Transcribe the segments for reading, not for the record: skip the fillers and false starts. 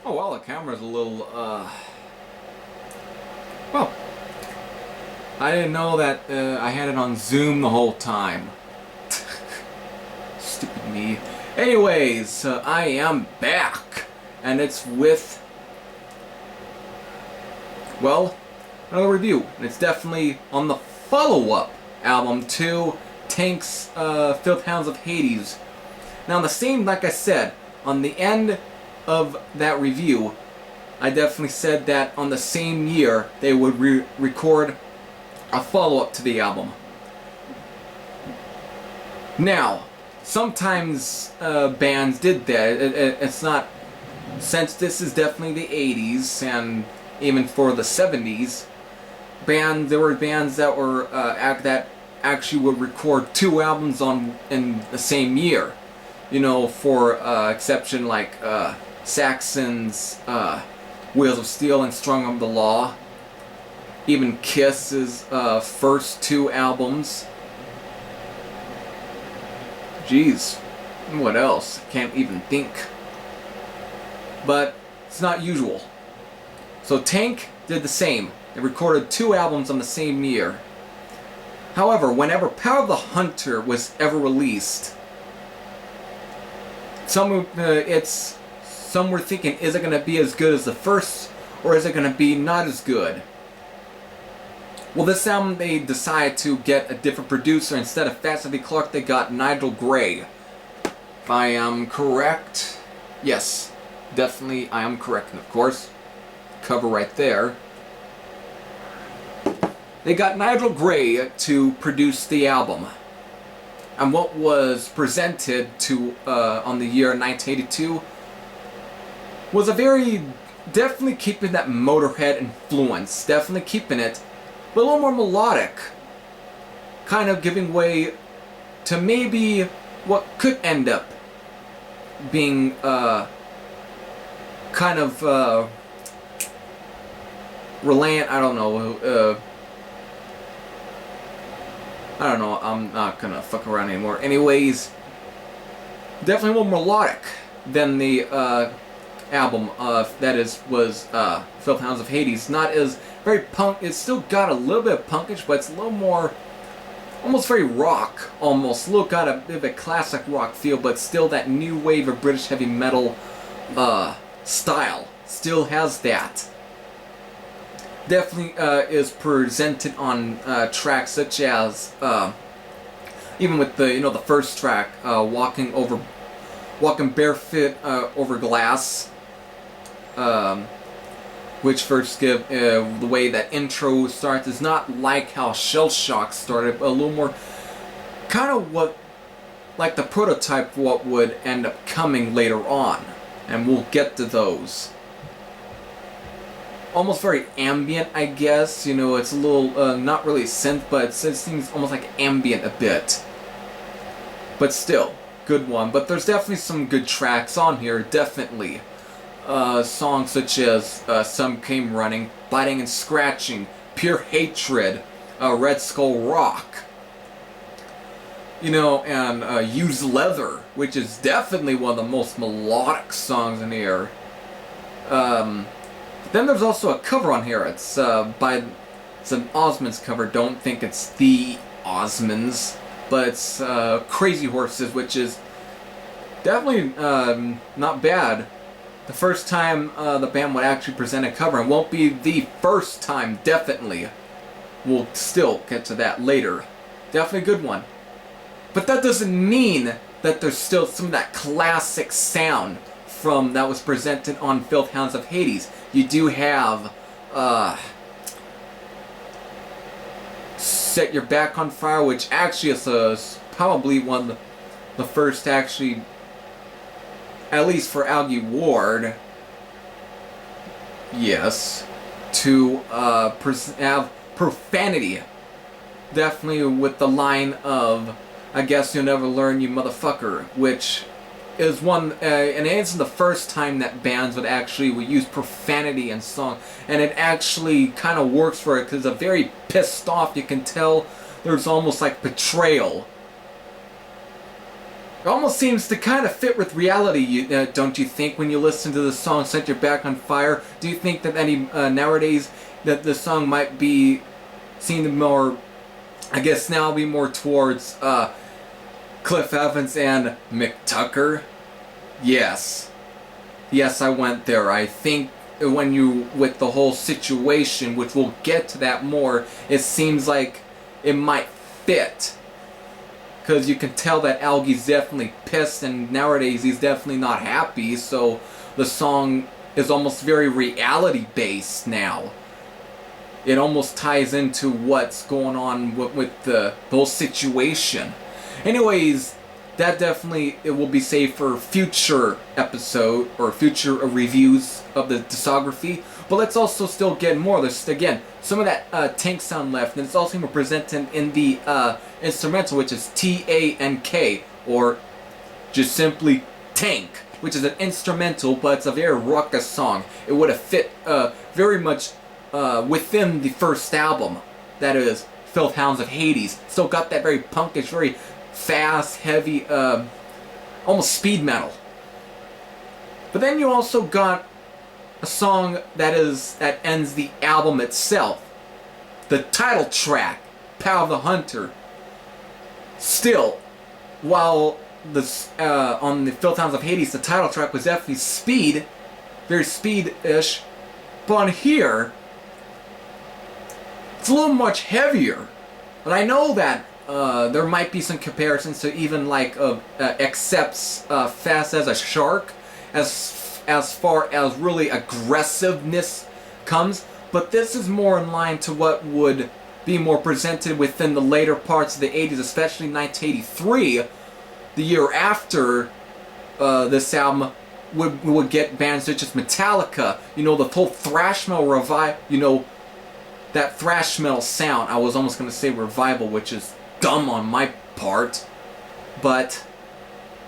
Oh well, the camera's a little, well, I didn't know that I had it on Zoom the whole time. Stupid me. Anyways, I am back, and it's with, well, another review. And it's definitely on the follow-up album to Tank's Filth Hounds of Hades. Now, on the same, like I said, on the end of that review, I definitely said that on the same year they would record a follow-up to the album. Now, sometimes bands did that. It's not, since this is definitely the 80s and even for the 70s, there were bands that were that actually would record two albums in the same year. You know, for exception like Saxon's Wheels of Steel and Strung on the Law. Even Kiss's first two albums. Jeez, what else? Can't even think. But it's not usual. So Tank did the same. They recorded two albums on the same year. However, whenever Power of the Hunter was ever released, some were thinking, is it going to be as good as the first, or is it going to be not as good? Well, this album they decided to get a different producer. Instead of Fats Eddie Clark, they got Nigel Gray. If I am correct, yes, definitely I am correct. And of course, cover right there. They got Nigel Gray to produce the album. And what was presented to on the year 1982 was a very, definitely keeping that Motorhead influence, definitely keeping it, but a little more melodic, kind of giving way to maybe what could end up being kind of reliant, I don't know, I'm not gonna fuck around anymore. Anyways, definitely more melodic than the album was Filth Hounds of Hades. Not as very punk. It's still got a little bit of punkish, but it's a little more, almost very rock, almost. Got a bit of a classic rock feel, but still that new wave of British heavy metal style. Still has that. Definitely is presented on tracks such as even with the first track, walking barefoot over glass, which first give the way that intro starts is not like how Shell Shock started, but a little more kind of like the prototype for what would end up coming later on, and we'll get to those. Almost very ambient, I guess. It's a little, not really synth, but it seems almost like ambient a bit. But still, good one. But there's definitely some good tracks on here, definitely. Songs such as Some Came Running, Biting and Scratching, Pure Hatred, Red Skull Rock. And Use Leather, which is definitely one of the most melodic songs in here. Then there's also a cover on here. It's an Osmonds cover. Don't think it's the Osmonds, but it's Crazy Horses, which is definitely not bad. The first time the band would actually present a cover, and won't be the first time, definitely. We'll still get to that later. Definitely a good one. But that doesn't mean that there's still some of that classic sound from that was presented on Filth Hounds of Hades. You do have Set Your Back on Fire, which actually is probably one of the first, actually, at least for Algie Ward, yes, to have profanity. Definitely with the line of, I guess you'll never learn, you motherfucker, which is one, and it isn't the first time that bands would use profanity in song, and it actually kind of works for it, because it's a very pissed off, you can tell there's almost like betrayal It almost seems to kind of fit with reality, don't you think, when you listen to the song Set Your Back on Fire? Do you think that nowadays that the song might be seen more, I guess now be more towards Cliff Evans and Mick Tucker? Yes. Yes, I went there. I think when you, with the whole situation, which we'll get to that more, it seems like it might fit. Because you can tell that Algie's definitely pissed, and nowadays he's definitely not happy, so the song is almost very reality-based now. It almost ties into what's going on with the whole situation. Anyways, that definitely it will be saved for future episode, or future reviews of the discography. But let's also still get more. There's, again, some of that tank sound left, and it's also presented in the instrumental, which is T-A-N-K, or just simply Tank, which is an instrumental, but it's a very raucous song. It would have fit very much within the first album, that is, Filth Hounds of Hades. Still got that very punkish, very fast, heavy, almost speed metal. But then you also got a song that ends the album itself. The title track, Power of the Hunter. Still, while on the Filth Hounds of Hades, the title track was definitely speed, very speed-ish, but on here, it's a little much heavier. But I know that there might be some comparisons to even like Accept's Fast as a Shark, as far as really aggressiveness comes, but this is more in line to what would be more presented within the later parts of the 80s, especially 1983, the year after this album would get bands such as Metallica, you know, the whole thrash metal that thrash metal sound. I was almost going to say revival, which is dumb on my part, but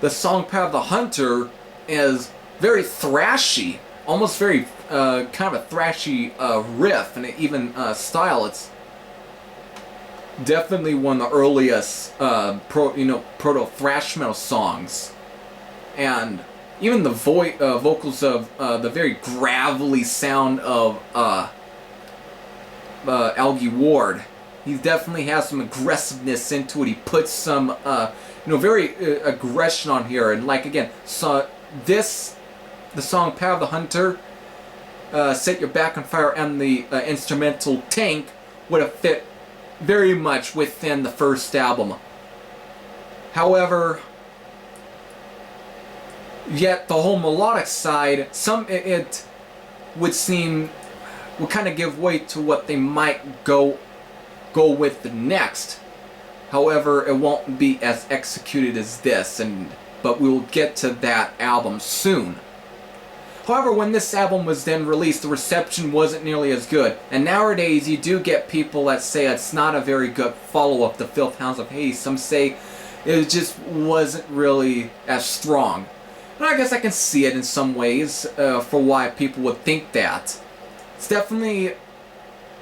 the song Power of the Hunter is very thrashy, almost very kind of a thrashy riff and even style. It's definitely one of the earliest proto thrash metal songs, and even the vocals of the very gravelly sound of Algie Ward. He definitely has some aggressiveness into it. He puts some very aggression on here, and like again, so the song Power of the Hunter, Set Your Back on Fire, and the instrumental Tank would have fit very much within the first album. However, yet the whole melodic side, it would kind of give way to what they might go with the next. However, it won't be as executed as this, but we will get to that album soon. However, when this album was then released, the reception wasn't nearly as good. And nowadays, you do get people that say it's not a very good follow-up to Filth Hounds of Hades. Some say it just wasn't really as strong. And I guess I can see it in some ways for why people would think that. It's definitely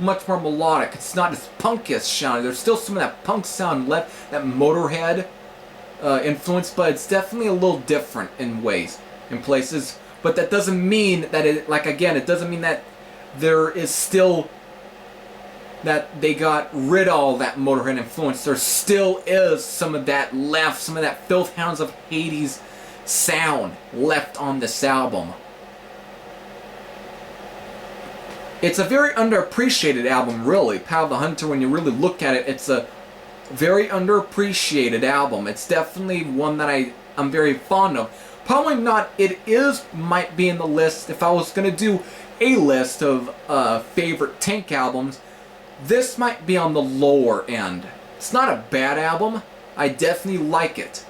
much more melodic. It's not as punkish sounding. There's still some of that punk sound left, that Motorhead influence, but it's definitely a little different in places. But that doesn't mean that it doesn't mean that there is still, that they got rid of all that Motorhead influence. There still is some of that left, some of that Filth Hounds of Hades sound left on this album. It's a very underappreciated album, really. Power of the Hunter, when you really look at it, it's a very underappreciated album. It's definitely one that I'm very fond of. Probably not, might be in the list. If I was going to do a list of favorite Tank albums, this might be on the lower end. It's not a bad album. I definitely like it.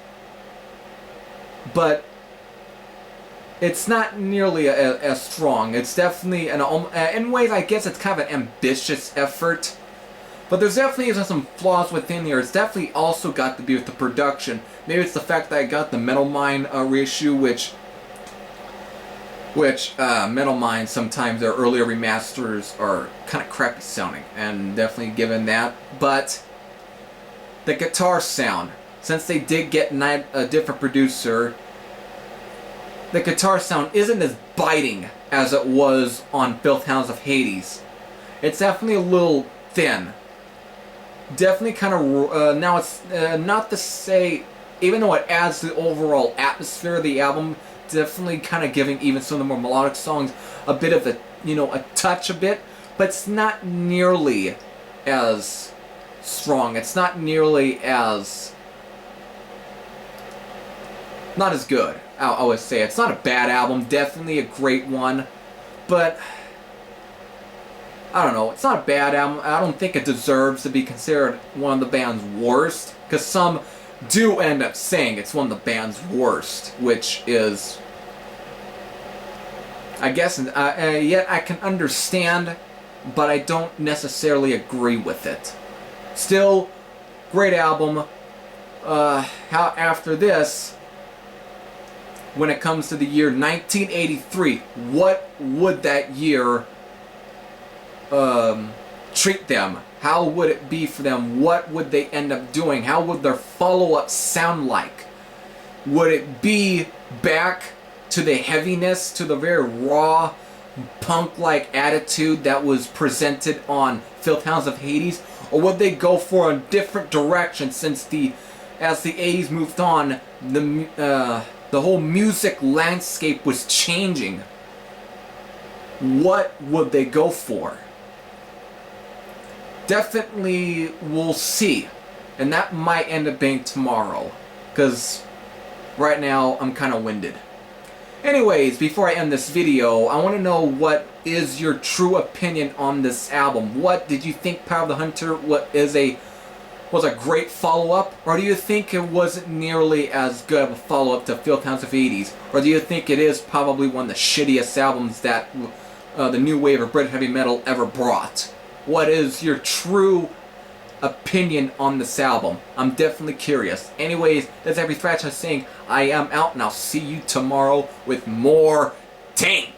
But it's not nearly as strong. It's definitely, in ways, I guess it's kind of an ambitious effort. But there's definitely some flaws within here. It's definitely also got to be with the production. Maybe it's the fact that I got the Metal Mind reissue, which Metal Mind, sometimes their earlier remasters are kind of crappy sounding, and definitely given that. But the guitar sound, since they did get a different producer, the guitar sound isn't as biting as it was on Filth Hounds of Hades. It's definitely a little thin. Definitely kind of, now it's not to say, even though it adds to the overall atmosphere of the album, definitely kind of giving even some of the more melodic songs a bit of a, a touch a bit, but it's not nearly as strong. It's not nearly as, not as good, I would say. It's not a bad album, definitely a great one, but I don't know, it's not a bad album. I don't think it deserves to be considered one of the band's worst, because some do end up saying it's one of the band's worst, which is, I guess, yet I can understand, but I don't necessarily agree with it. Still, great album. After this, when it comes to the year 1983, what would that year treat them? How would it be for them? What would they end up doing? How would their follow-up sound like? Would it be back to the heaviness, to the very raw, punk-like attitude that was presented on Filth Hounds of Hades? Or would they go for a different direction, since as the 80s moved on, the whole music landscape was changing? What would they go for? Definitely we'll see, and that might end up being tomorrow, because right now I'm kind of winded. Anyways, before I end this video, I want to know what is your true opinion on this album. What did you think Power of the Hunter was a great follow-up, or do you think it wasn't nearly as good of a follow-up to Filth Hounds of Hades, or do you think it is probably one of the shittiest albums that the new wave of British heavy metal ever brought? What is your true opinion on this album? I'm definitely curious. Anyways, that's every thrash I'm saying. I am out, and I'll see you tomorrow with more Tank.